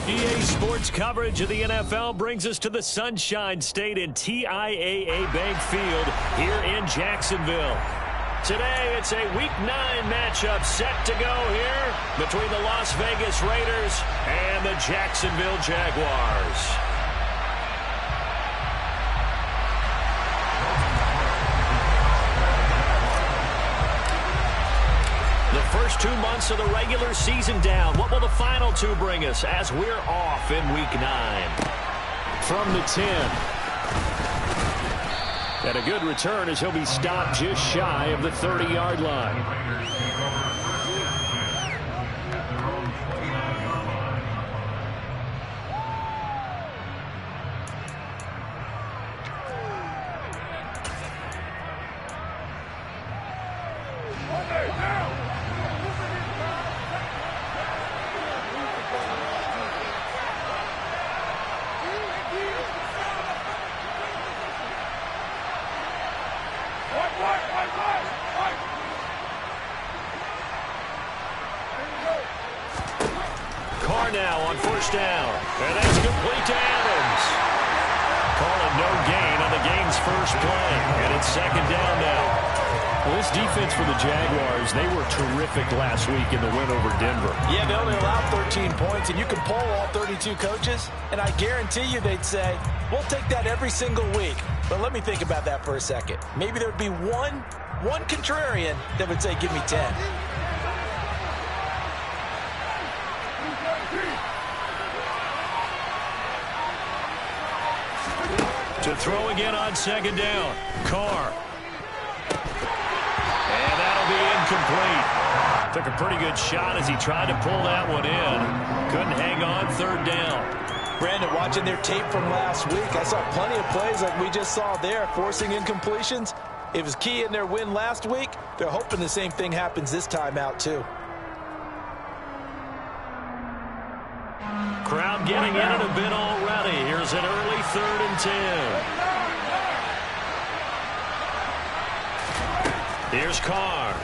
EA Sports coverage of the NFL brings us to the Sunshine State in TIAA Bank Field here in Jacksonville. Today, it's a Week 9 matchup set to go here between the Las Vegas Raiders and the Jacksonville Jaguars. The first 2 months of the regular season down. What will the final two bring us as we're off in Week 9? From the 10. And a good return as he'll be stopped just shy of the 30-yard line. Now on first down, and that's complete to Adams. Calling no gain on the game's first play, and it's second down now. Well, this defense for the Jaguars, they were terrific last week in the win over Denver. Yeah, they only allowed 13 points, and you can poll all 32 coaches, and I guarantee you they'd say, we'll take that every single week. But let me think about that for a second. Maybe there'd be one contrarian that would say, give me 10. To throw again on second down. Carr. And that'll be incomplete. Took a pretty good shot as he tried to pull that one in. Couldn't hang on third down. Brandon, watching their tape from last week, I saw plenty of plays like we just saw there, forcing incompletions. It was key in their win last week. They're hoping the same thing happens this time out, too. Crowd getting in it a bit already. Here's an early 3rd and 10. Here's Carr.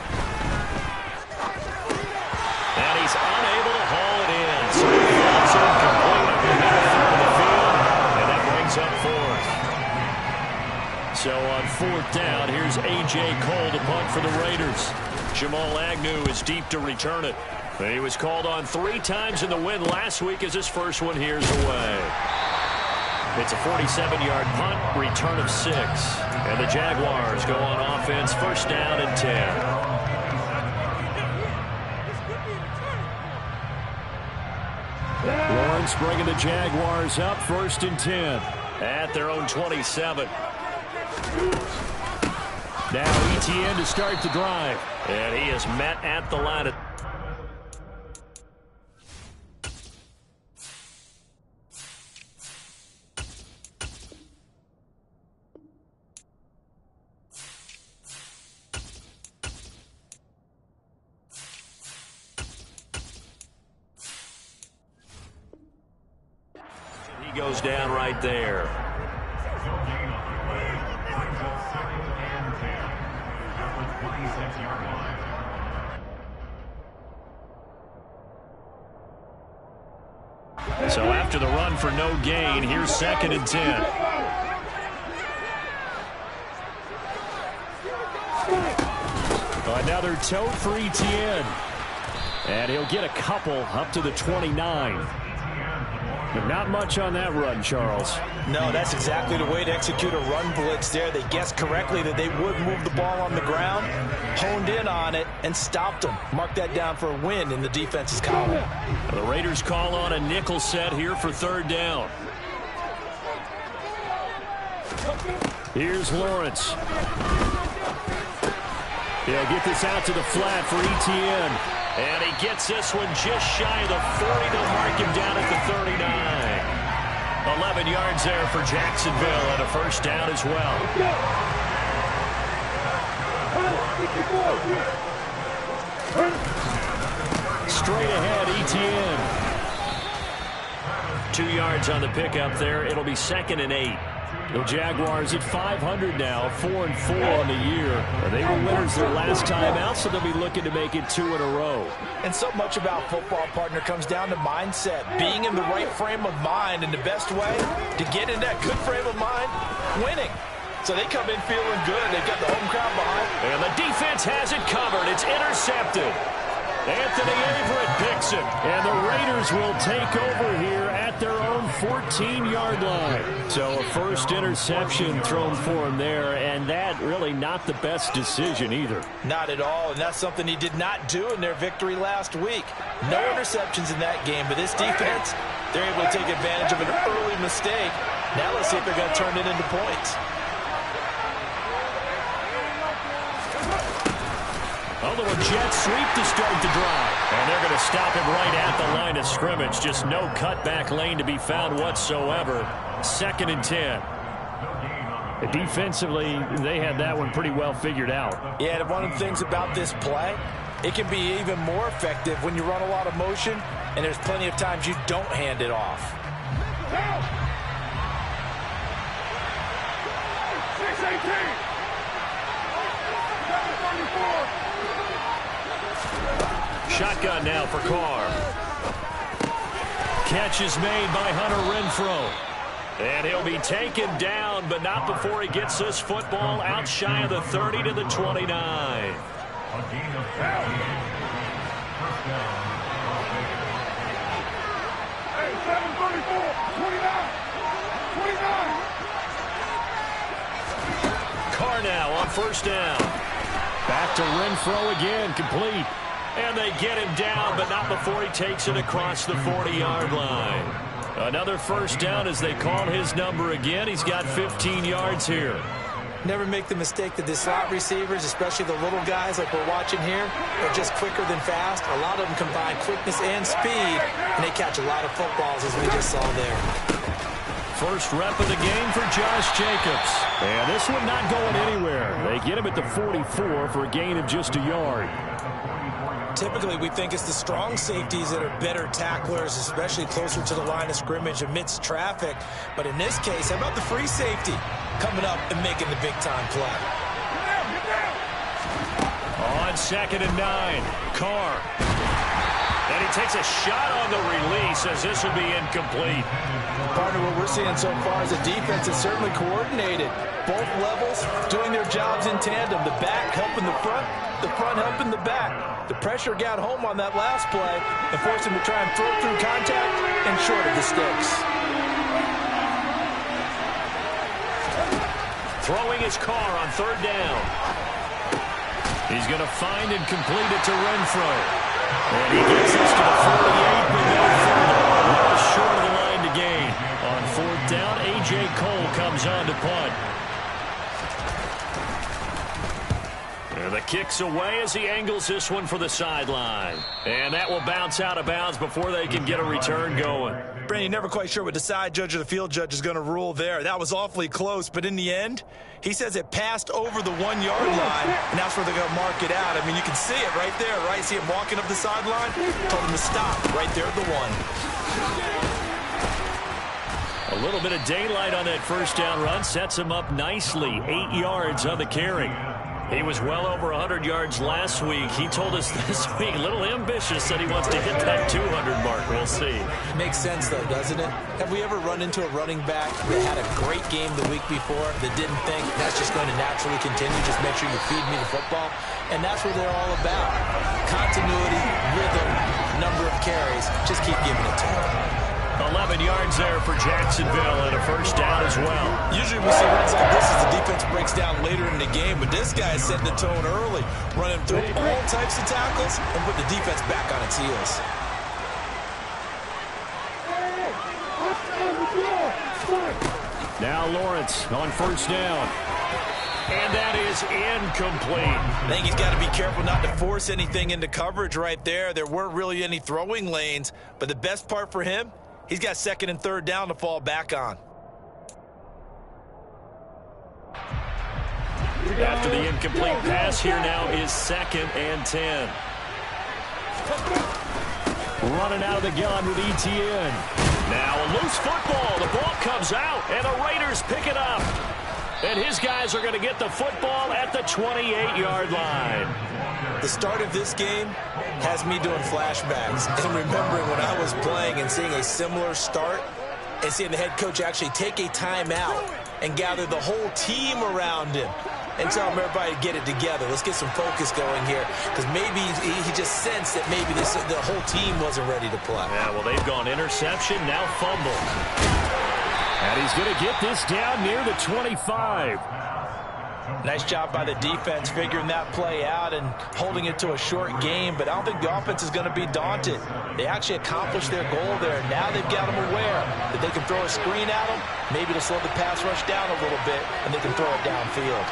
And he's unable to haul it in. So he falls incomplete up the middle third of the field. And that brings up 4th. So on 4th down, here's A.J. Cole to punt for the Raiders. Jamal Agnew is deep to return it. He was called on 3 times in the win last week as his first one here's away. It's a 47-yard punt, return of 6. And the Jaguars go on offense, first down and 10. Lawrence bringing the Jaguars up, 1st and 10. At their own 27. Now Etienne to start the drive. And he is met at the line of goes down right there. So after the run for no gain, here's 2nd and 10. Another tote for Etienne. And he'll get a couple up to the 29. But not much on that run, Charles. No, that's exactly the way to execute a run blitz there. They guessed correctly that they would move the ball on the ground, honed in on it, and stopped them. Mark that down for a win in the defense's column. The Raiders call on a nickel set here for 3rd down. Here's Lawrence. He'll get this out to the flat for Etienne. And he gets this one just shy of the 40. They'll mark him down at the 39. 11 yards there for Jacksonville and a first down as well. Straight ahead, Etienne. 2 yards on the pickup there. It'll be 2nd and 8. The Jaguars at 500 now, 4-4 on the year. They were winners their last time out, so they'll be looking to make it 2 in a row. And so much about football, partner, comes down to mindset. Being in the right frame of mind, and the best way to get in that good frame of mind, winning. So they come in feeling good. They've got the home crowd behind. And the defense has it covered. It's intercepted. Anthony Averett picks it. And the Raiders will take over here at their own 14-yard line. So a first interception thrown for him there, and that really not the best decision either. Not at all, and that's something he did not do in their victory last week. No interceptions in that game, but this defense, they're able to take advantage of an early mistake. Now let's see if they're going to turn it into points. Although a jet sweep to start the drive. And they're going to stop him right at the line of scrimmage. Just no cutback lane to be found whatsoever. 2nd and 10. Defensively, they had that one pretty well figured out. Yeah, and one of the things about this play, it can be even more effective when you run a lot of motion, and there's plenty of times you don't hand it off. 6-18. Shotgun now for Carr. Catch is made by Hunter Renfrow. And he'll be taken down, but not before he gets this football out shy of the 30 to the 29. Hey, 7:34, 29. Carr now on first down. Back to Renfrow again, complete. And they get him down, but not before he takes it across the 40-yard line. Another first down as they call his number again. He's got 15 yards here. Never make the mistake that the slot receivers, especially the little guys like we're watching here, are just quicker than fast. A lot of them combine quickness and speed, and they catch a lot of footballs as we just saw there. First rep of the game for Josh Jacobs. And this one not going anywhere. They get him at the 44 for a gain of just a yard. Typically, we think it's the strong safeties that are better tacklers, especially closer to the line of scrimmage amidst traffic. But in this case, how about the free safety coming up and making the big-time play? On 2nd and 9, Carr. And he takes a shot on the release as this will be incomplete. Partner, what we're seeing so far is the defense is certainly coordinated. Both levels doing their jobs in tandem. The back helping the front helping the back. The pressure got home on that last play and forced him to try and throw through contact and short of the sticks. Throwing his Carr on 3rd down. He's going to find and complete it to Renfrow. And he gets this to the 48, but no further. Well short of the line to gain. On 4th down, A.J. Cole comes on to punt. And the kick's away as he angles this one for the sideline. And that will bounce out of bounds before they can get a return going. Brandon, you're never quite sure what the side judge or the field judge is going to rule there. That was awfully close, but in the end, he says it passed over the 1-yard line, and that's where they're going to mark it out. I mean, you can see it right there, right? See him walking up the sideline? Told him to stop right there at the 1. A little bit of daylight on that first down run sets him up nicely. 8 yards on the carry. He was well over 100 yards last week. He told us this week, a little ambitious, said he wants to hit that 200 mark. We'll see. Makes sense, though, doesn't it? Have we ever run into a running back that had a great game the week before that didn't think that's just going to naturally continue? Just make sure you feed me the football. And that's what they're all about. Continuity, rhythm, number of carries. Just keep giving it to them. 11 yards there for Jacksonville and a first down as well. Usually we see runs like this as the defense breaks down later in the game, but this guy is setting the tone early, running through all types of tackles and put the defense back on its heels. Now Lawrence on first down. And that is incomplete. I think he's got to be careful not to force anything into coverage right there. There weren't really any throwing lanes, but the best part for him, he's got 2nd and 3rd down to fall back on. After the incomplete pass, here now is 2nd and 10. Running out of the gun with ETN. Now a loose football. The ball comes out, and the Raiders pick it up. And his guys are going to get the football at the 28-yard line. The start of this game has me doing flashbacks and remembering when I was playing and seeing a similar start and seeing the head coach actually take a timeout and gather the whole team around him and tell him everybody to get it together. Let's get some focus going here, because maybe he just sensed that maybe the whole team wasn't ready to play. Yeah, well, they've gone interception, now fumble. And he's going to get this down near the 25. Nice job by the defense figuring that play out and holding it to a short game, but I don't think the offense is going to be daunted. They actually accomplished their goal there. Now they've got them aware that they can throw a screen at them. Maybe to slow the pass rush down a little bit, and they can throw it downfield.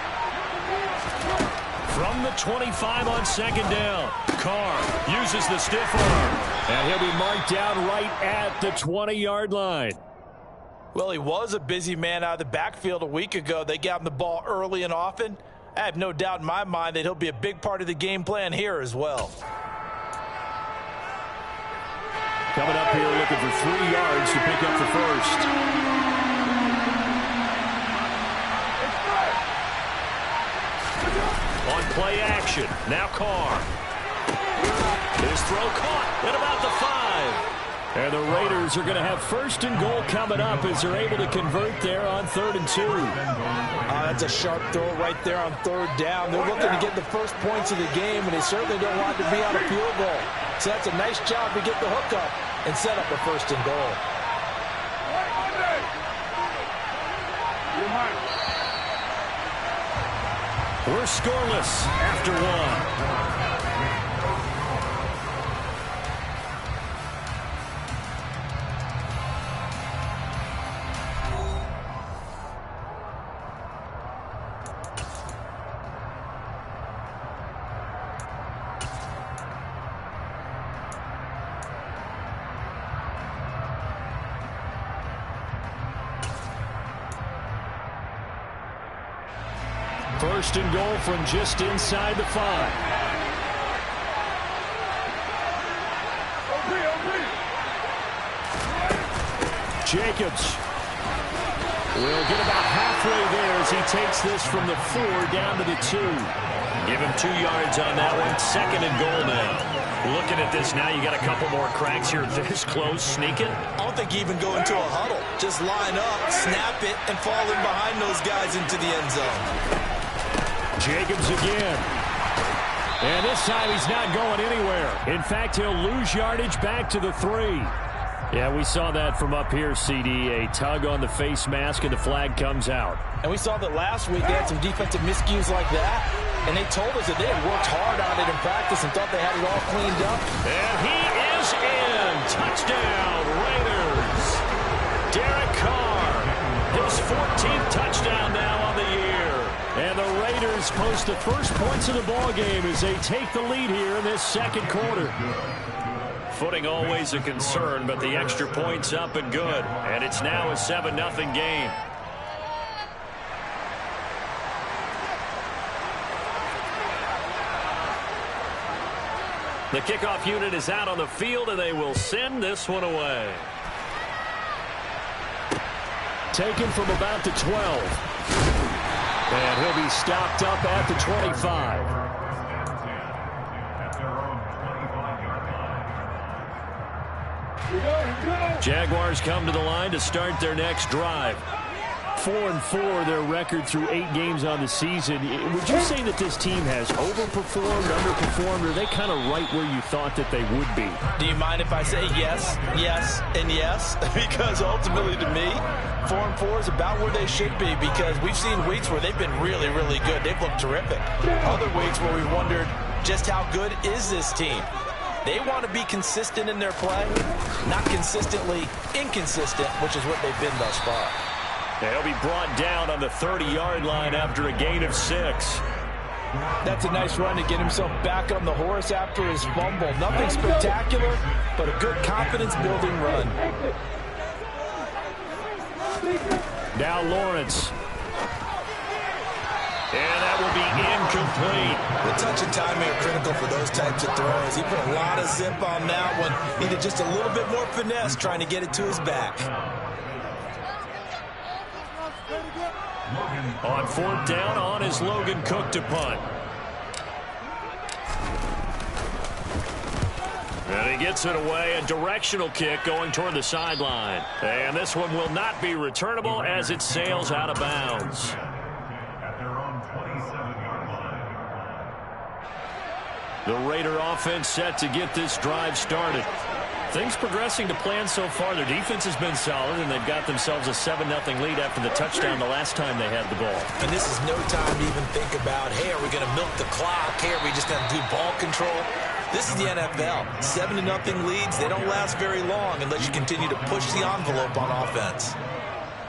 From the 25 on second down, Carr uses the stiff arm, and he'll be marked down right at the 20-yard line. Well, he was a busy man out of the backfield a week ago. They got him the ball early and often. I have no doubt in my mind that he'll be a big part of the game plan here as well. Coming up here looking for 3 yards to pick up the first. On play action, now Carr. His throw caught at about the 5. And the Raiders are going to have first and goal coming up as they're able to convert there on 3rd and 2. That's a sharp throw right there on 3rd down. They're looking to get the first points of the game, and they certainly don't want to be on a field goal. So that's a nice job to get the hook up and set up a first and goal. We're scoreless after 1. First and goal from just inside the 5. Jacobs will get about halfway there as he takes this from the 4 down to the 2. Give him 2 yards on that one. 2nd and goal now. Looking at this now, you got a couple more cracks here this close, sneaking. I don't think you even go into a huddle. Just line up, snap it, and fall in behind those guys into the end zone. Jacobs again. And this time he's not going anywhere. In fact, he'll lose yardage back to the 3. Yeah, we saw that from up here, CD. A tug on the face mask, and the flag comes out. And we saw that last week they had some defensive miscues like that, and they told us that they had worked hard on it in practice and thought they had it all cleaned up. And he is in. Touchdown, Raiders. Derek Carr, his 14th touchdown now on the year. And the Raiders post the first points of the ball game as they take the lead here in this second quarter. Footing always a concern, but the extra point's up and good. And it's now a 7-0 game. The kickoff unit is out on the field, and they will send this one away. Taken from about the 12. And he'll be stopped up at the 25. Jaguars come to the line to start their next drive. 4-4 their record through 8 games on the season. Would you say that this team has overperformed, underperformed, or are they kind of right where you thought that they would be? Do you mind if I say yes, yes, and yes? Because ultimately to me, 4-4 is about where they should be, because we've seen weeks where they've been really, really good. They've looked terrific. Other weeks where we wondered just how good is this team? They want to be consistent in their play, not consistently inconsistent, which is what they've been thus far. They'll be brought down on the 30-yard line after a gain of 6. That's a nice run to get himself back on the horse after his fumble. Nothing spectacular, but a good confidence-building run. Now Lawrence. And that will be complete. The touch and timing are critical for those types of throws. He put a lot of zip on that one. Needed just a little bit more finesse trying to get it to his back. On 4th down, on is Logan Cook to punt. And he gets it away, a directional kick going toward the sideline. And this one will not be returnable as it sails out of bounds. The Raider offense set to get this drive started. Things progressing to plan so far. Their defense has been solid, and they've got themselves a 7-0 lead after the touchdown the last time they had the ball. And this is no time to even think about, hey, are we going to milk the clock? Hey, are we just going to do ball control? This is the NFL. 7-0 leads, they don't last very long unless you continue to push the envelope on offense.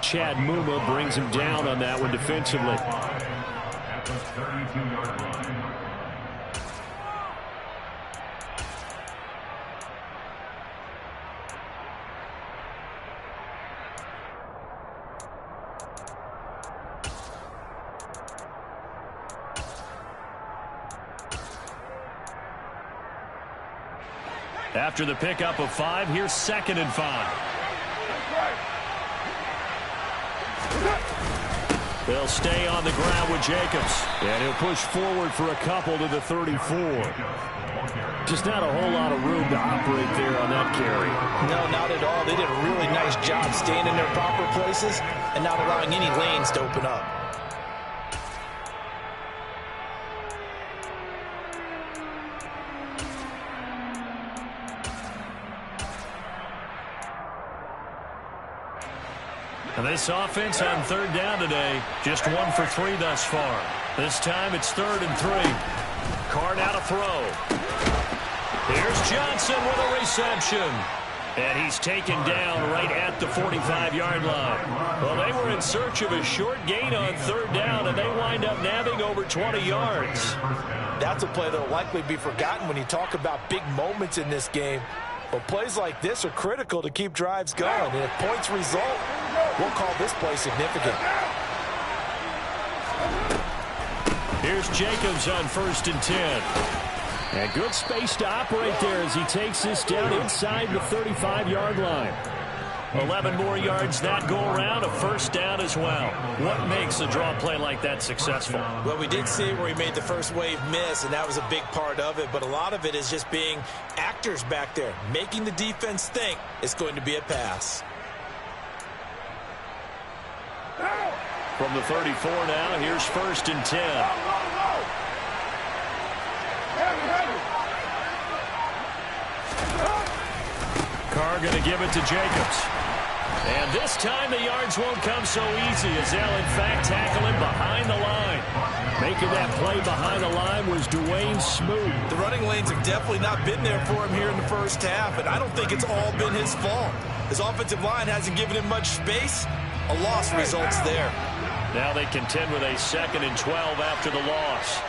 Chad Muma brings him down on that one defensively. After the pickup of 5, here's 2nd and 5. They'll stay on the ground with Jacobs. And he'll push forward for a couple to the 34. Just not a whole lot of room to operate there on that carry. No, not at all. They did a really nice job staying in their proper places and not allowing any lanes to open up. And this offense on 3rd down today, just 1 for 3 thus far. This time it's 3rd and 3. Carr now to throw. Here's Johnson with a reception. And he's taken down right at the 45-yard line. Well, they were in search of a short gain on 3rd down, and they wind up nabbing over 20 yards. That's a play that will likely be forgotten when you talk about big moments in this game. But plays like this are critical to keep drives going. And if points result, we'll call this play significant. Here's Jacobs on 1st and 10. And good space to operate there as he takes this down inside the 35-yard line. 11 more yards that go around, a 1st down as well. What makes a draw play like that successful? Well, we did see where he made the first wave miss, and that was a big part of it. But a lot of it is just being actors back there, making the defense think it's going to be a pass. From the 34 now, here's 1st and 10. Carr going to give it to Jacobs. And this time the yards won't come so easy as they'll in fact tackle him behind the line. Making that play behind the line was Dwayne Smoot. The running lanes have definitely not been there for him here in the first half, and I don't think it's all been his fault. His offensive line hasn't given him much space. A loss results there. Now they contend with a 2nd and 12 after the loss.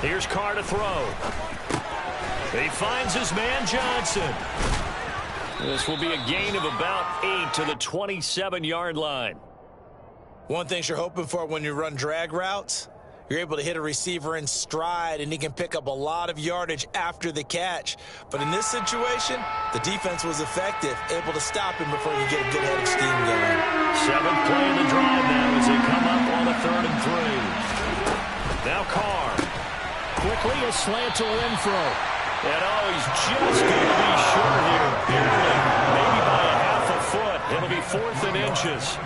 Here's Carr to throw. He finds his man Johnson. This will be a gain of about 8 to the 27-yard line. One thing you're hoping for when you run drag routes, you're able to hit a receiver in stride, and he can pick up a lot of yardage after the catch. But in this situation, the defense was effective, able to stop him before he get a good head of steam going. 7th play of the drive now as they come up on a 3rd and 3. Now Carr. Quickly a slant to Renfro. And he's just going to be short here, barely, maybe by a half a foot. It'll be 4th and inches.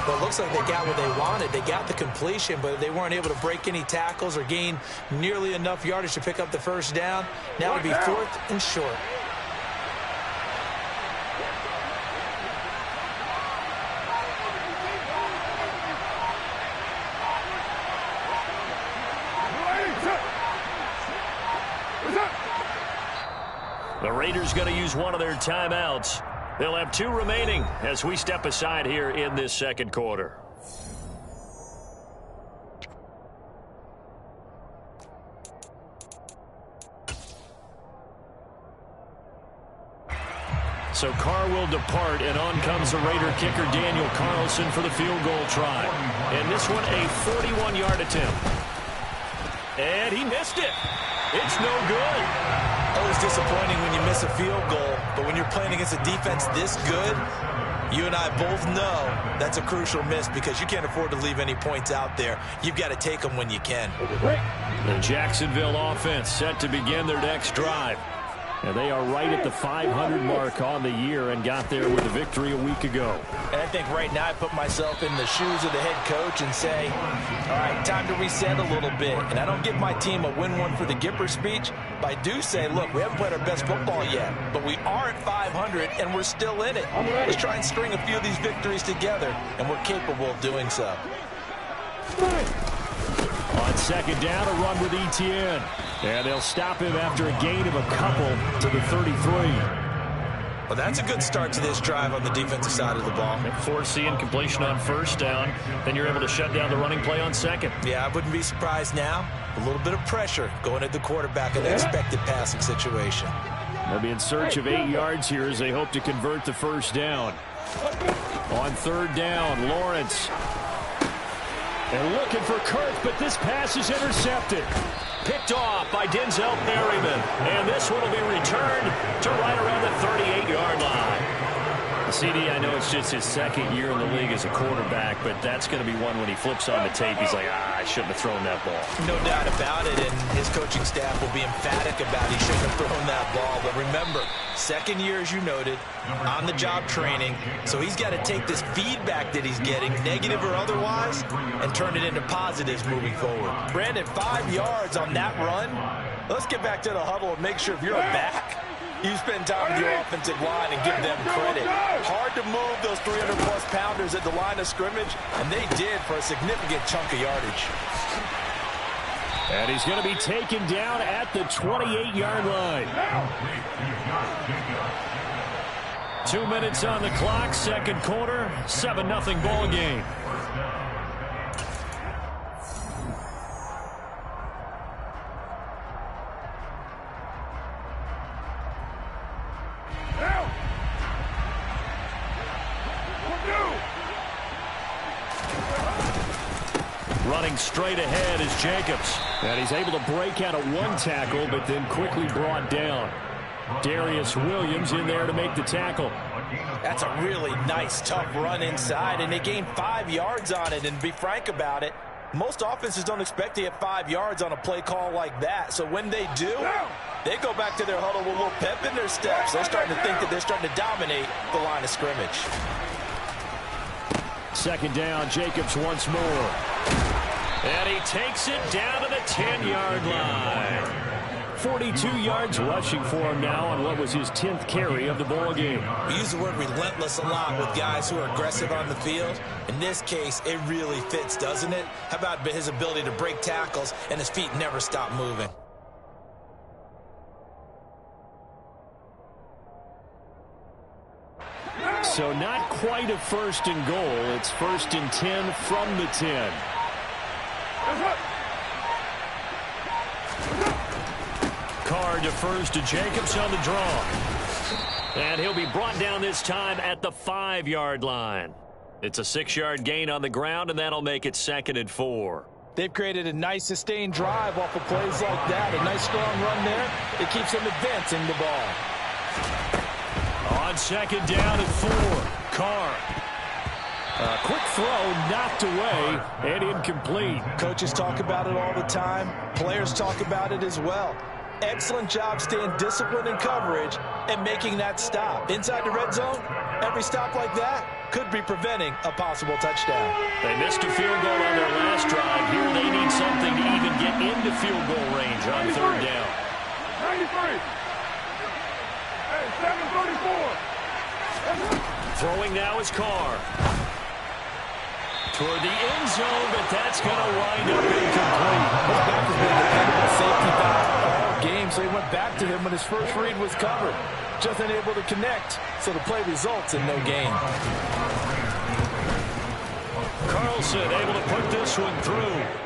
Well, it looks like they got what they wanted. They got the completion, but they weren't able to break any tackles or gain nearly enough yardage to pick up the 1st down. Now it'll be 4th and short. The Raiders going to use one of their timeouts. They'll have 2 remaining as we step aside here in this 2nd quarter. So Carr will depart, and on comes the Raider kicker Daniel Carlson for the field goal try. And this one a 41-yard attempt. And he missed it. It's no good. Always disappointing when you miss a field goal, but when you're playing against a defense this good, you and I both know that's a crucial miss because you can't afford to leave any points out there. You've got to take them when you can. The Jacksonville offense set to begin their next drive. And they are right at the 500 mark on the year and got there with a victory a week ago. And I think right now I put myself in the shoes of the head coach and say, all right, time to reset a little bit. And I don't give my team a win one for the Gipper speech, but I do say, look, we haven't played our best football yet, but we are at 500 and we're still in it. Let's try and string a few of these victories together, and we're capable of doing so. On second down, a run with Etienne. And they'll stop him after a gain of a couple to the 33. Well, that's a good start to this drive on the defensive side of the ball. Forcing completion on first down. Then you're able to shut down the running play on second. Yeah, I wouldn't be surprised now. A little bit of pressure going at the quarterback in an expected passing situation. They'll be in search of 8 yards here as they hope to convert the first down. On third down, Lawrence. And looking for Kirk, but this pass is intercepted. Picked off by Denzel Perryman. And this one will be returned to right around the 38-yard line. CD, I know it's just his second year in the league as a quarterback, but that's going to be one when he flips on the tape. He's like, I shouldn't have thrown that ball. No doubt about it, and his coaching staff will be emphatic about he shouldn't have thrown that ball. But remember, second year, as you noted, on-the-job training, so he's got to take this feedback that he's getting, negative or otherwise, and turn it into positives moving forward. Brandon, 5 yards on that run. Let's get back to the huddle and make sure if you're a back, you spend time with your offensive line and give them credit. Hard to move those 300-plus pounders at the line of scrimmage, and they did for a significant chunk of yardage. And he's going to be taken down at the 28-yard line. 2 minutes on the clock, second quarter, 7-0 ball game. Running straight ahead is Jacobs. And he's able to break out of one tackle, but then quickly brought down. Darius Williams in there to make the tackle. That's a really nice, tough run inside, and they gained 5 yards on it. And to be frank about it, most offenses don't expect to get 5 yards on a play call like that. So when they do, they go back to their huddle with a little pep in their steps. They're starting to think that they're starting to dominate the line of scrimmage. Second down, Jacobs once more. And he takes it down to the 10-yard line. 42 yards rushing for him now on what was his 10th carry of the ball game. We use the word relentless a lot with guys who are aggressive on the field. In this case, it really fits, doesn't it? How about his ability to break tackles and his feet never stop moving? So not quite a first and goal. It's first and 10 from the 10. Carr defers to Jacobs on the draw. And he'll be brought down this time at the 5-yard line. It's a 6-yard gain on the ground, and that'll make it 2nd and 4. They've created a nice sustained drive off of plays like that. A nice strong run there. It keeps them advancing the ball. On second down and 4, Carr. A quick throw knocked away and incomplete. Coaches talk about it all the time. Players talk about it as well. Excellent job staying disciplined in coverage and making that stop. Inside the red zone, every stop like that could be preventing a possible touchdown. They missed a field goal on their last drive. Here they need something to even get into field goal range on third down. 93. Hey, 734. Throwing now is Carr. Toward the end zone, but that's going to wind up incomplete. His back has been a dependable safety back all game, so he went back to him when his first read was covered. Just unable to connect, so the play results in no gain. Carlson Wilson able to put this one through,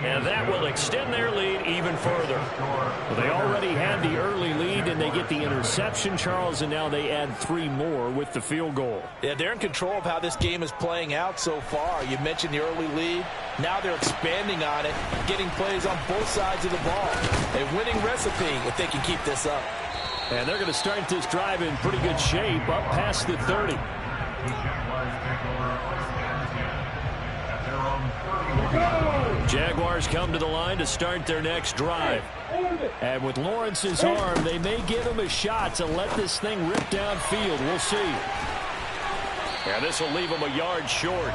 and that will extend their lead even further. Well, they already had the early lead, and they get the interception, Charles, and now they add 3 more with the field goal. Yeah, they're in control of how this game is playing out so far. You mentioned the early lead. Now they're expanding on it, getting plays on both sides of the ball. A winning recipe if they can keep this up. And they're going to start this drive in pretty good shape, up past the 30. Jaguars come to the line to start their next drive. And with Lawrence's arm, they may give him a shot to let this thing rip downfield. We'll see. And this will leave him a yard short.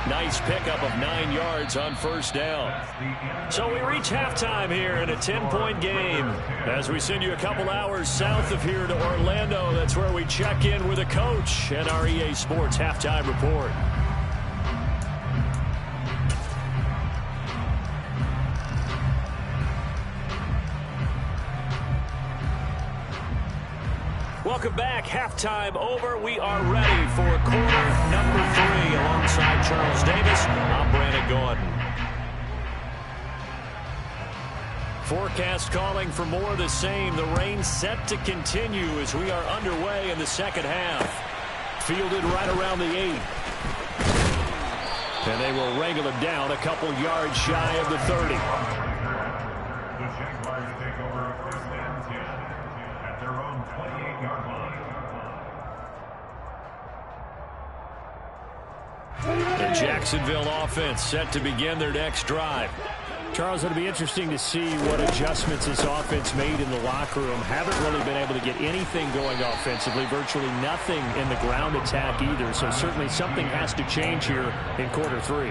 Nice pickup of 9 yards on first down. So we reach halftime here in a 10-point game. As we send you a couple hours south of here to Orlando, that's where we check in with a coach and our EA Sports halftime report. Welcome back. Halftime over. We are ready for quarter number 3 alongside Charles Davis. I'm Brandon Gordon. Forecast calling for more of the same. The rain set to continue as we are underway in the second half. Fielded right around the 8. And they will wrangle him down a couple yards shy of the 30. The Jaguars take over first and 10 at their own 28-yard line. The Jacksonville offense set to begin their next drive. Charles, it'll be interesting to see what adjustments this offense made in the locker room. Haven't really been able to get anything going offensively, virtually nothing in the ground attack either. So certainly something has to change here in quarter 3.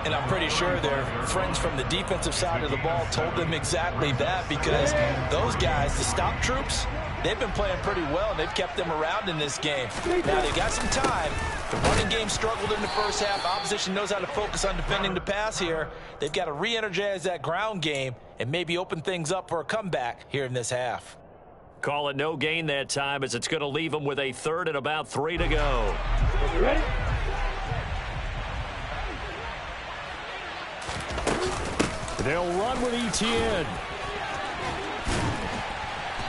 And I'm pretty sure their friends from the defensive side of the ball told them exactly that, because those guys, the stop troops, they've been playing pretty well, and they've kept them around in this game. Now, they got some time. The running game struggled in the first half. Opposition knows how to focus on defending the pass here. They've got to re-energize that ground game and maybe open things up for a comeback here in this half. Call it no gain that time, as it's going to leave them with a 3rd and about 3 to go. Ready? They'll run with Etienne.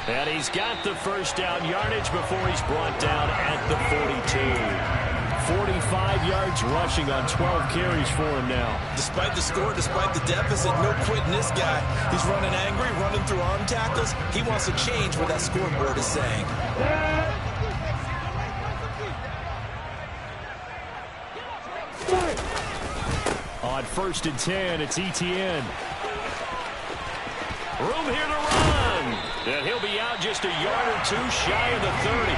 And he's got the first down yardage before he's brought down at the 42. 45 yards rushing on 12 carries for him now. Despite the score, despite the deficit, no quitting this guy. He's running angry, running through arm tackles. He wants to change what that scoreboard is saying. On 1st and 10, it's Etienne. Room here to run. And he'll be out just a yard or 2 shy of the 30.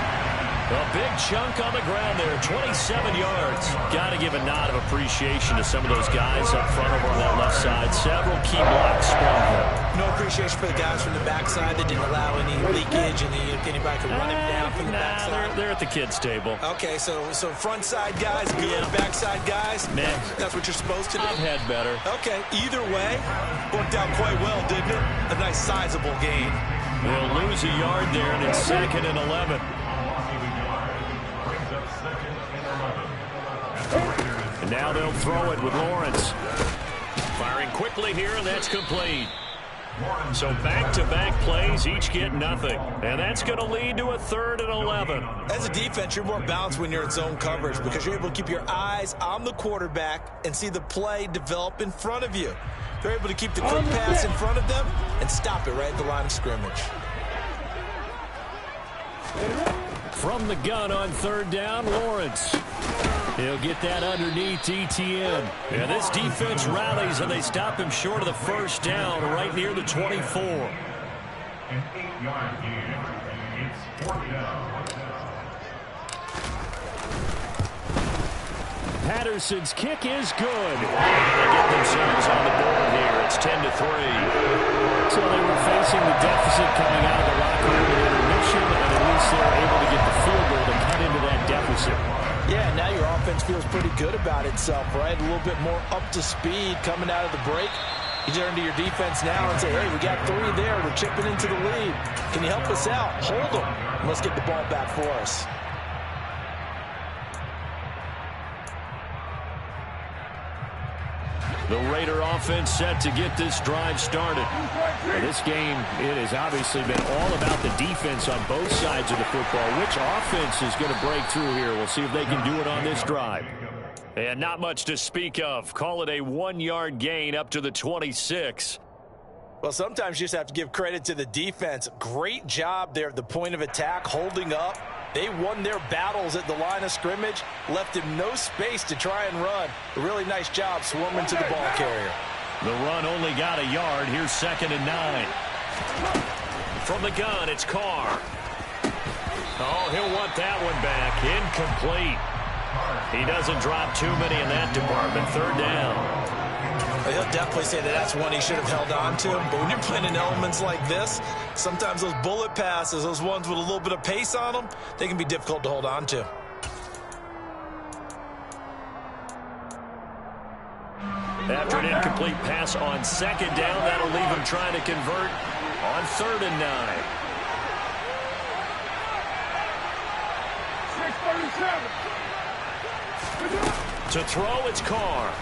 A big chunk on the ground there, 27 yards. Got to give a nod of appreciation to some of those guys up front over on that left side. Several key blocks sprung there. No appreciation for the guys from the backside that didn't allow any leakage and anybody could run him down from the backside. They're at the kids' table. Okay, so front side guys, good. Backside guys, man, that's what you're supposed to do. I've had better. Okay, either way, worked out quite well, didn't it? A nice sizable gain. They'll lose a yard there, and it's 2nd and 11. And now they'll throw it with Lawrence. Firing quickly here, and that's complete. So back-to-back plays, each get nothing. And that's going to lead to a 3rd and 11. As a defense, you're more balanced when you're in zone coverage because you're able to keep your eyes on the quarterback and see the play develop in front of you. They're able to keep the quick pass in front of them and stop it right at the line of scrimmage. From the gun on 3rd down, Lawrence. He'll get that underneath Etienne. And this defense rallies, and they stop him short of the first down right near the 24. An 8-yard gain. It's 4th down. Patterson's kick is good. They get themselves on the board here. It's 10-3. So they were facing the deficit coming out of the locker room at intermission, and at least they were able to get the field goal to cut into that deficit. Yeah, now your offense feels pretty good about itself, right? A little bit more up to speed coming out of the break. You turn to your defense now and say, hey, we got 3 there. We're chipping into the lead. Can you help us out? Hold them. And let's get the ball back for us. The Raider offense set to get this drive started. Well, this game, it has obviously been all about the defense on both sides of the football. Which offense is going to break through here? We'll see if they can do it on this drive. And not much to speak of. Call it a 1-yard gain up to the 26. Well, sometimes you just have to give credit to the defense. Great job there at the point of attack, holding up. They won their battles at the line of scrimmage, left him no space to try and run. A really nice job swarming to the ball carrier. The run only got a yard. Here's 2nd and 9. From the gun, it's Carr. Oh, he'll want that one back. Incomplete. He doesn't drop too many in that department. 3rd down. He'll definitely say that that's one he should have held on to. But when you're playing in elements like this, sometimes those bullet passes, those ones with a little bit of pace on them, they can be difficult to hold on to. After an incomplete pass on 2nd down, that'll leave him trying to convert on 3rd and 9. 6:37. To throw, it's Carr.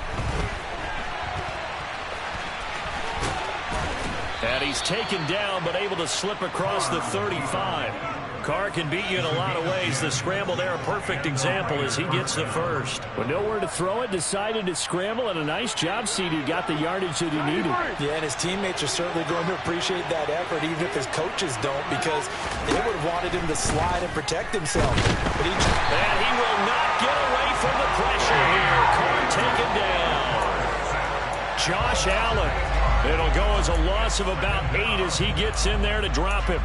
And he's taken down, but able to slip across the 35. Carr can beat you in a lot of ways. The scramble there, a perfect example as he gets the first. But nowhere to throw it, decided to scramble, and a nice job, CD. Got the yardage that he needed. Yeah, and his teammates are certainly going to appreciate that effort, even if his coaches don't, because they would have wanted him to slide and protect himself. But and he will not get away from the pressure here. Carr taken down. Josh Allen. It'll go as a loss of about 8 as he gets in there to drop him.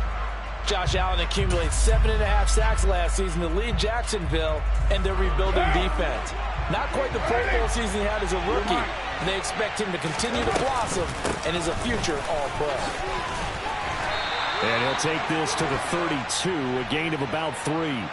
Josh Allen accumulates 7.5 sacks last season to lead Jacksonville and their rebuilding defense. Not quite the Pro Bowl season he had as a rookie. They expect him to continue to blossom and is a future All-Pro. And he'll take this to the 32, a gain of about 3.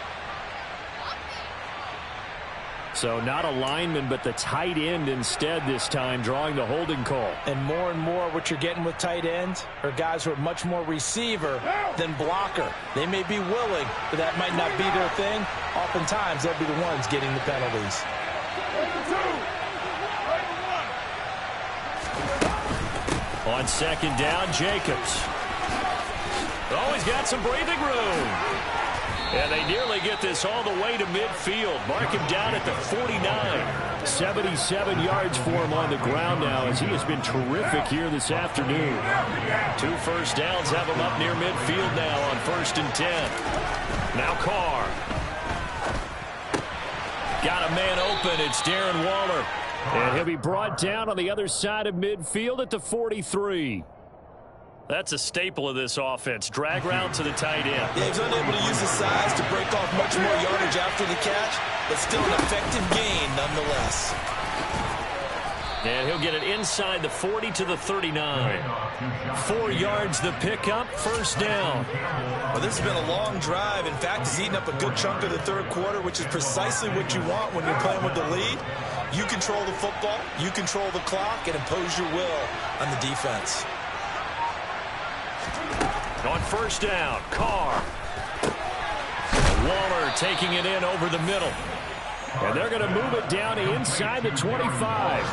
So not a lineman, but the tight end instead this time, drawing the holding call. And more what you're getting with tight ends are guys who are much more receiver than blocker. They may be willing, but that might not be their thing. Oftentimes, they'll be the ones getting the penalties. On 2nd down, Jacobs. Oh, he's got some breathing room. And they nearly get this all the way to midfield. Mark him down at the 49. 77 yards for him on the ground now, as he has been terrific here this afternoon. 2 first downs have him up near midfield now on 1st and 10. Now Carr. Got a man open. It's Darren Waller. And he'll be brought down on the other side of midfield at the 43. That's a staple of this offense. Drag route to the tight end. Yeah, he's unable to use his size to break off much more yardage after the catch, but still an effective gain nonetheless. And he'll get it inside the 40 to the 39. 4 yards the pickup, 1st down. Well, this has been a long drive. In fact, he's eaten up a good chunk of the 3rd quarter, which is precisely what you want when you're playing with the lead. You control the football, you control the clock, and impose your will on the defense. On 1st down, Carr. Waller taking it in over the middle. And they're going to move it down inside the 25.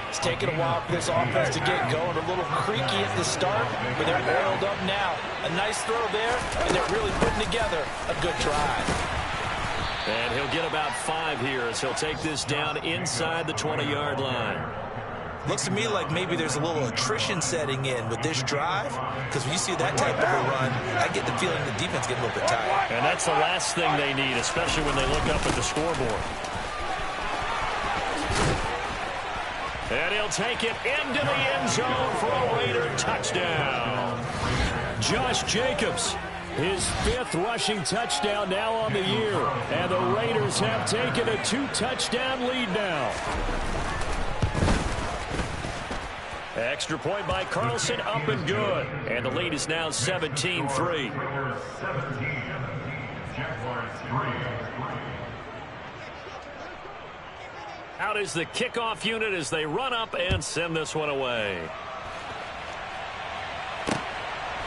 It's taken a while for this offense to get going. A little creaky at the start, but they're oiled up now. A nice throw there, and they're really putting together a good drive. And he'll get about 5 here as he'll take this down inside the 20-yard line. Looks to me like maybe there's a little attrition setting in with this drive, because when you see that type of a run, I get the feeling the defense getting a little bit tired. And that's the last thing they need, especially when they look up at the scoreboard. And he'll take it into the end zone for a Raider touchdown. Josh Jacobs, his 5th rushing touchdown now on the year. And the Raiders have taken a 2-touchdown lead now. Extra point by Carlson, up and good. And the lead is now 17-3. Out is the kickoff unit as they run up and send this one away.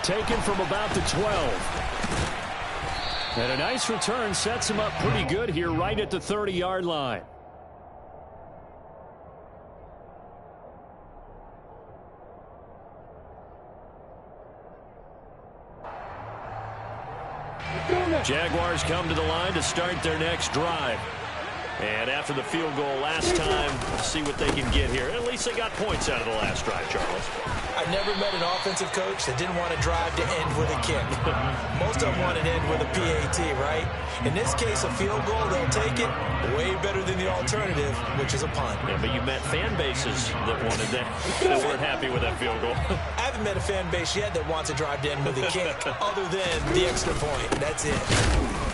Taken from about the 12. And a nice return sets him up pretty good here right at the 30-yard line. Jaguars come to the line to start their next drive. And after the field goal last time, see what they can get here. At least they got points out of the last drive, Charles. I've never met an offensive coach that didn't want to drive to end with a kick. Most of them want to end with a PAT, right? In this case, a field goal, they'll take it way better than the alternative, which is a punt. Yeah, but you met fan bases that wanted that, that weren't happy with that field goal. I haven't met a fan base yet that wants to drive to end with a kick, other than the extra point. That's it.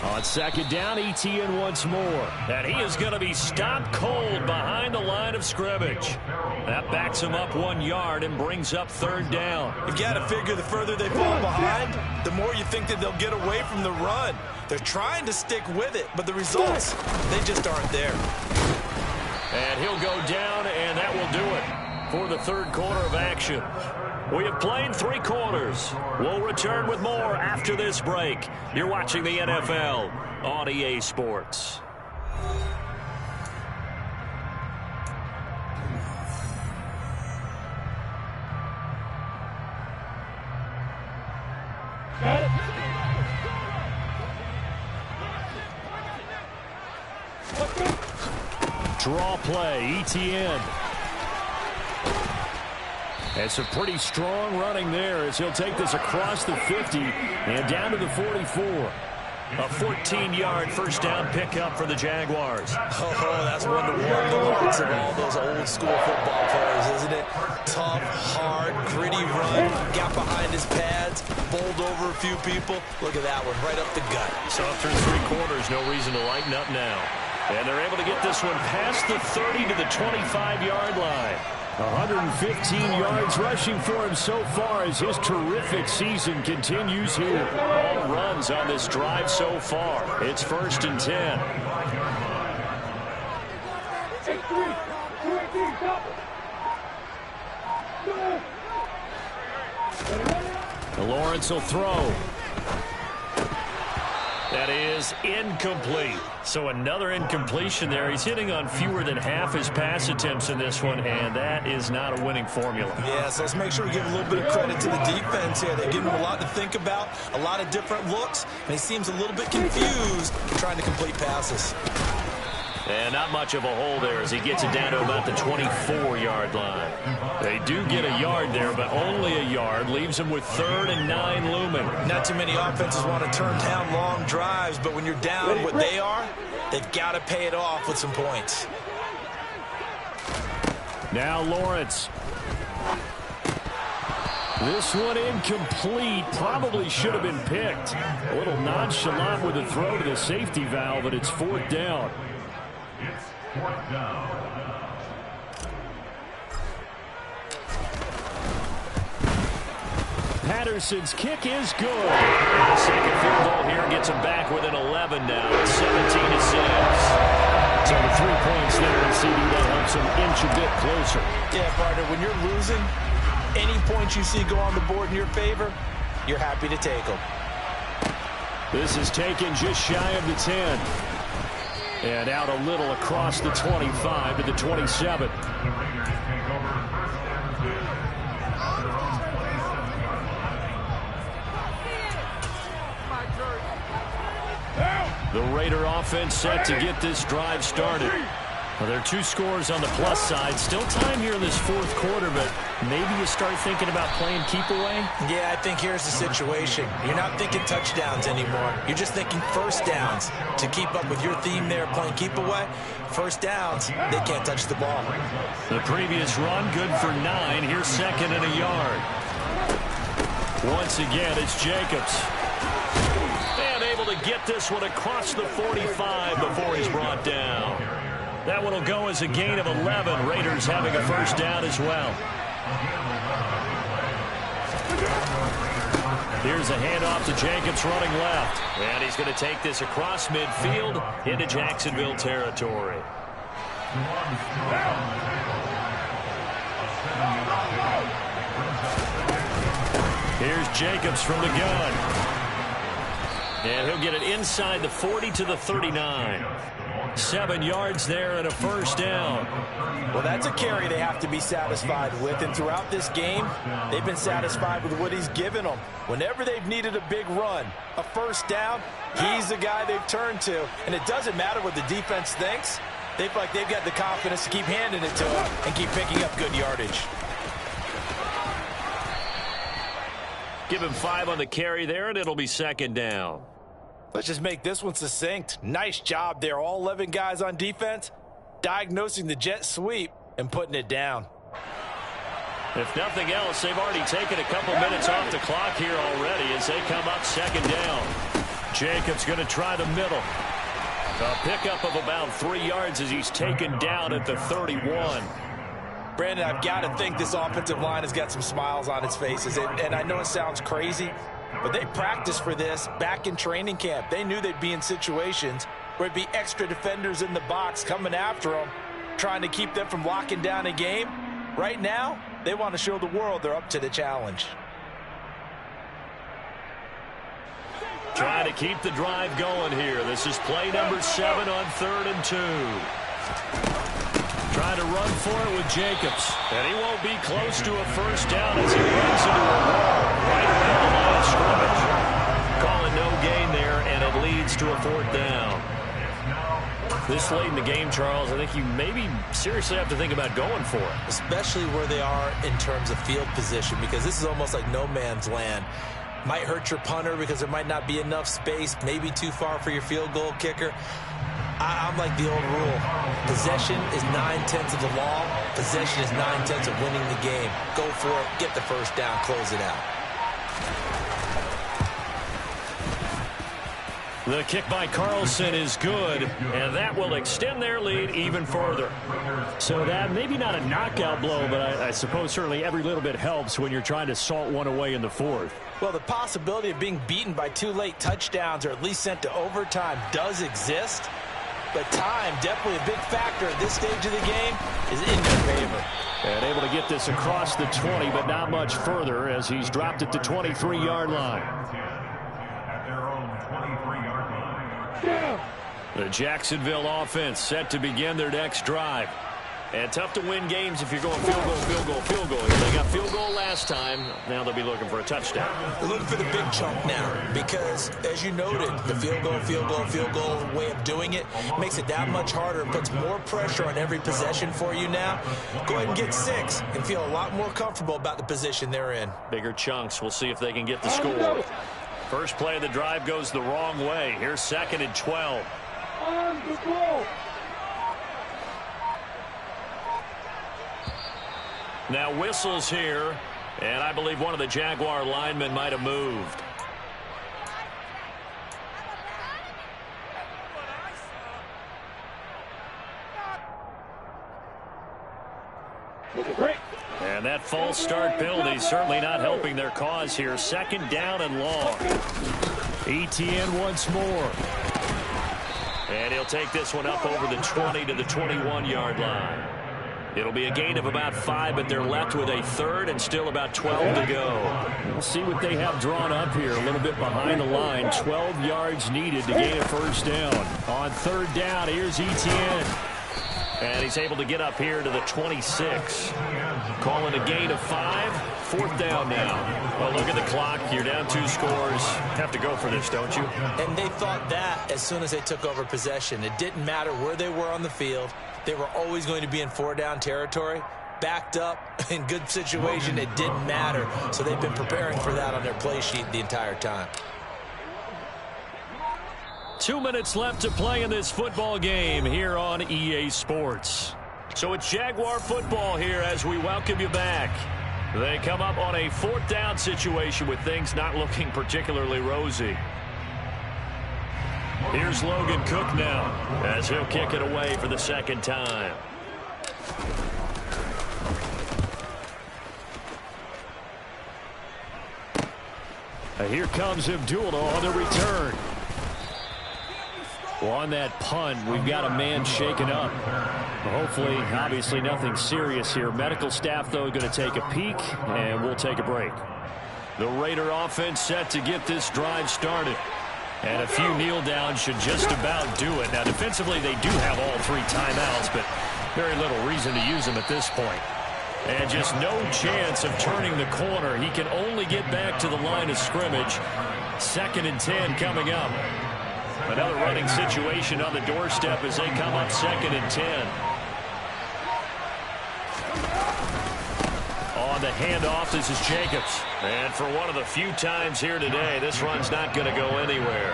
On second down, ETN once more. And he is going to be stopped cold behind the line of scrimmage. That backs him up 1 yard and brings up third down. You got to figure the further they fall behind, the more you think that they'll get away from the run. They're trying to stick with it, but the results, they just aren't there. And he'll go down, and that will do it for the third quarter of action. We have played 3 quarters. We'll return with more after this break. You're watching the NFL on EA Sports. Draw play, ETN. It's a pretty strong running there as he'll take this across the 50 and down to the 44. A 14-yard first down pickup for the Jaguars. Oh, that's one to warm the hearts of all those old-school football players, isn't it? Tough, hard, gritty run. Got behind his pads, bowled over a few people. Look at that one, right up the gut. So through 3 quarters, no reason to lighten up now. And they're able to get this one past the 30 to the 25-yard line. 115 yards rushing for him so far as his terrific season continues here. All runs on this drive so far. It's 1st and 10. Lawrence will throw. That is incomplete. So another incompletion there. He's hitting on fewer than half his pass attempts in this one, and that is not a winning formula. Yeah, so let's make sure we give a little bit of credit to the defense here. They give him a lot to think about, a lot of different looks, and he seems a little bit confused trying to complete passes. And not much of a hole there as he gets it down to about the 24-yard line. They do get a yard there, but only a yard. Leaves them with 3rd and 9 looming. Not too many offenses want to turn down long drives, but when you're down what they are, they've got to pay it off with some points. Now Lawrence. This one incomplete. Probably should have been picked. A little nonchalant with the throw to the safety valve, but it's 4th down. It's 4th down. Patterson's kick is good. And the second field goal here gets him back within 11 now. It's 17-6. So the 3 points there in CD, that helps him inch a bit closer. Yeah, partner, when you're losing, any points you see go on the board in your favor, you're happy to take them. This is taken just shy of the 10. And out a little across the 25 to the 27. The Raider offense set to get this drive started. Well, there are 2 scores on the plus side. Still time here in this 4th quarter, but maybe you start thinking about playing keep away? Yeah, I think here's the situation. You're not thinking touchdowns anymore. You're just thinking first downs. To keep up with your theme there, playing keep away, first downs, they can't touch the ball. The previous run, good for 9. Here's 2nd and a yard. Once again, it's Jacobs. And able to get this one across the 45 before he's brought down. That one will go as a gain of 11. Raiders having a first down as well. Here's a handoff to Jacobs running left. And he's going to take this across midfield into Jacksonville territory. Here's Jacobs from the gun. And he'll get it inside the 40 to the 39. 7 yards there and a first down. Well, that's a carry they have to be satisfied with. And throughout this game, they've been satisfied with what he's given them. Whenever they've needed a big run, a first down, he's the guy they've turned to. And it doesn't matter what the defense thinks. They feel like they've got the confidence to keep handing it to him and keep picking up good yardage. Give him 5 on the carry there, and it'll be second down. Let's just make this one succinct. Nice job there. All 11 guys on defense diagnosing the jet sweep and putting it down. If nothing else, they've already taken a couple minutes off the clock here already as they come up second down. Jacobs going to try the middle. A pickup of about 3 yards as he's taken down at the 31. Brandon, I've got to think this offensive line has got some smiles on its faces. And I know it sounds crazy, but they practiced for this back in training camp. They knew they'd be in situations where it'd be extra defenders in the box coming after them, trying to keep them from locking down a game. Right now, they want to show the world they're up to the challenge. Trying to keep the drive going here. This is play number 7 on 3rd and 2. Trying to run for it with Jacobs. And he won't be close to a first down as he runs into a wall right around the line of scrimmage. Calling no gain there, and it leads to a 4th down. This late in the game, Charles, I think you maybe seriously have to think about going for it. Especially where they are in terms of field position, because this is almost like no man's land. Might hurt your punter because there might not be enough space, maybe too far for your field goal kicker. I'm like the old rule. Possession is 9/10 of the law. Possession is 9/10 of winning the game. Go for it, get the first down, close it out. The kick by Carlson is good, and that will extend their lead even further. So that maybe not a knockout blow, but I suppose certainly every little bit helps when you're trying to salt one away in the 4th. Well, the possibility of being beaten by 2 late touchdowns or at least sent to overtime does exist, but time, definitely a big factor at this stage of the game, is in their favor. And able to get this across the 20, but not much further as he's dropped at the 23-yard line. The Jacksonville offense set to begin their next drive. And tough to win games if you're going field goal, field goal, field goal. They got field goal last time. Now they'll be looking for a touchdown. They're looking for the big chunk now because, as you noted, the field goal way of doing it makes it that much harder and puts more pressure on every possession for you now. Go ahead and get 6 and feel a lot more comfortable about the position they're in. Bigger chunks. We'll see if they can get the score. First play of the drive goes the wrong way. Here's 2nd and 12. Now whistles here, and I believe one of the Jaguar linemen might have moved. And that false start penalty certainly not helping their cause here. 2nd down and long. ETN once more. And he'll take this one up over the 20 to the 21-yard line. It'll be a gain of about 5, but they're left with a 3rd and still about 12 to go. We'll see what they have drawn up here. A little bit behind the line. 12 yards needed to gain a first down. On 3rd down, here's ETN. And he's able to get up here to the 26. Calling a gain of 5. 4th down now. Well, look at the clock. You're down 2 scores. Have to go for this, don't you? And they thought that as soon as they took over possession. It didn't matter where they were on the field. They were always going to be in 4-down territory. Backed up, in good situation, it didn't matter. So they've been preparing for that on their play sheet the entire time. 2 minutes left to play in this football game here on EA Sports. So it's Jaguar football here as we welcome you back. They come up on a 4th down situation with things not looking particularly rosy. Here's Logan Cook now as he'll kick it away for the 2nd time. Here comes Abdullah on the return. Well, on that punt, we've got a man shaken up. Hopefully, obviously nothing serious here. Medical staff, though, going to take a peek, and we'll take a break. The Raider offense set to get this drive started. And a few kneel downs should just about do it. Now, defensively, they do have all 3 timeouts, but very little reason to use them at this point. And just no chance of turning the corner. He can only get back to the line of scrimmage. 2nd and 10 coming up. Another running situation on the doorstep as they come up 2nd and 10. On the handoff, this is Jacobs. And for one of the few times here today, this run's not going to go anywhere.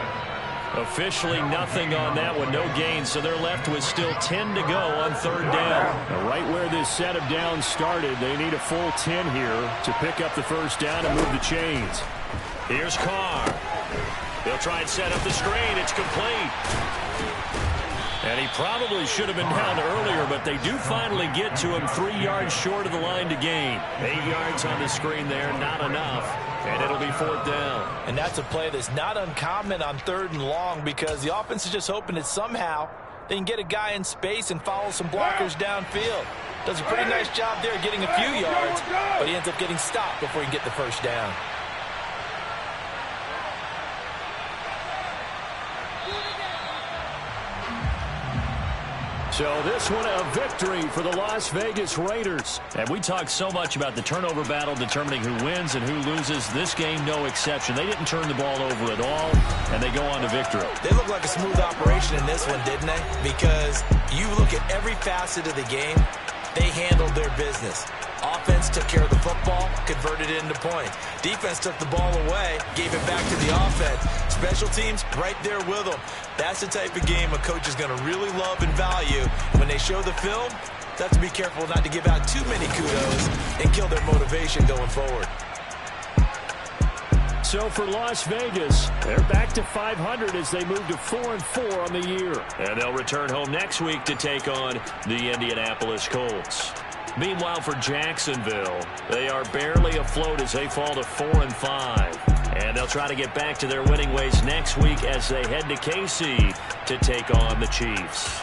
Officially nothing on that one, no gain, so they're left with still 10 to go on 3rd down. Now, right where this set of downs started, they need a full 10 here to pick up the 1st down and move the chains. Here's Carr. They'll try and set up the screen. It's complete. And he probably should have been down earlier, but they do finally get to him 3 yards short of the line to gain. 8 yards on the screen there, not enough. And it'll be 4th down. And that's a play that's not uncommon on 3rd and long because the offense is just hoping that somehow they can get a guy in space and follow some blockers downfield. Does a pretty nice job there getting a few yards, but he ends up getting stopped before he can get the 1st down. So this one a victory for the Las Vegas Raiders. And we talked so much about the turnover battle determining who wins and who loses. This game, no exception. They didn't turn the ball over at all, and they go on to victory. They look like a smooth operation in this one, didn't they? Because you look at every facet of the game, they handled their business. Offense took care of the football, converted it into points. Defense took the ball away, gave it back to the offense. Special teams, right there with them. That's the type of game a coach is going to really love and value. When they show the film, they have to be careful not to give out too many kudos and kill their motivation going forward. So for Las Vegas, they're back to 500 as they move to 4-4 on the year. And they'll return home next week to take on the Indianapolis Colts. Meanwhile, for Jacksonville, they are barely afloat as they fall to 4-5. And they'll try to get back to their winning ways next week as they head to KC to take on the Chiefs.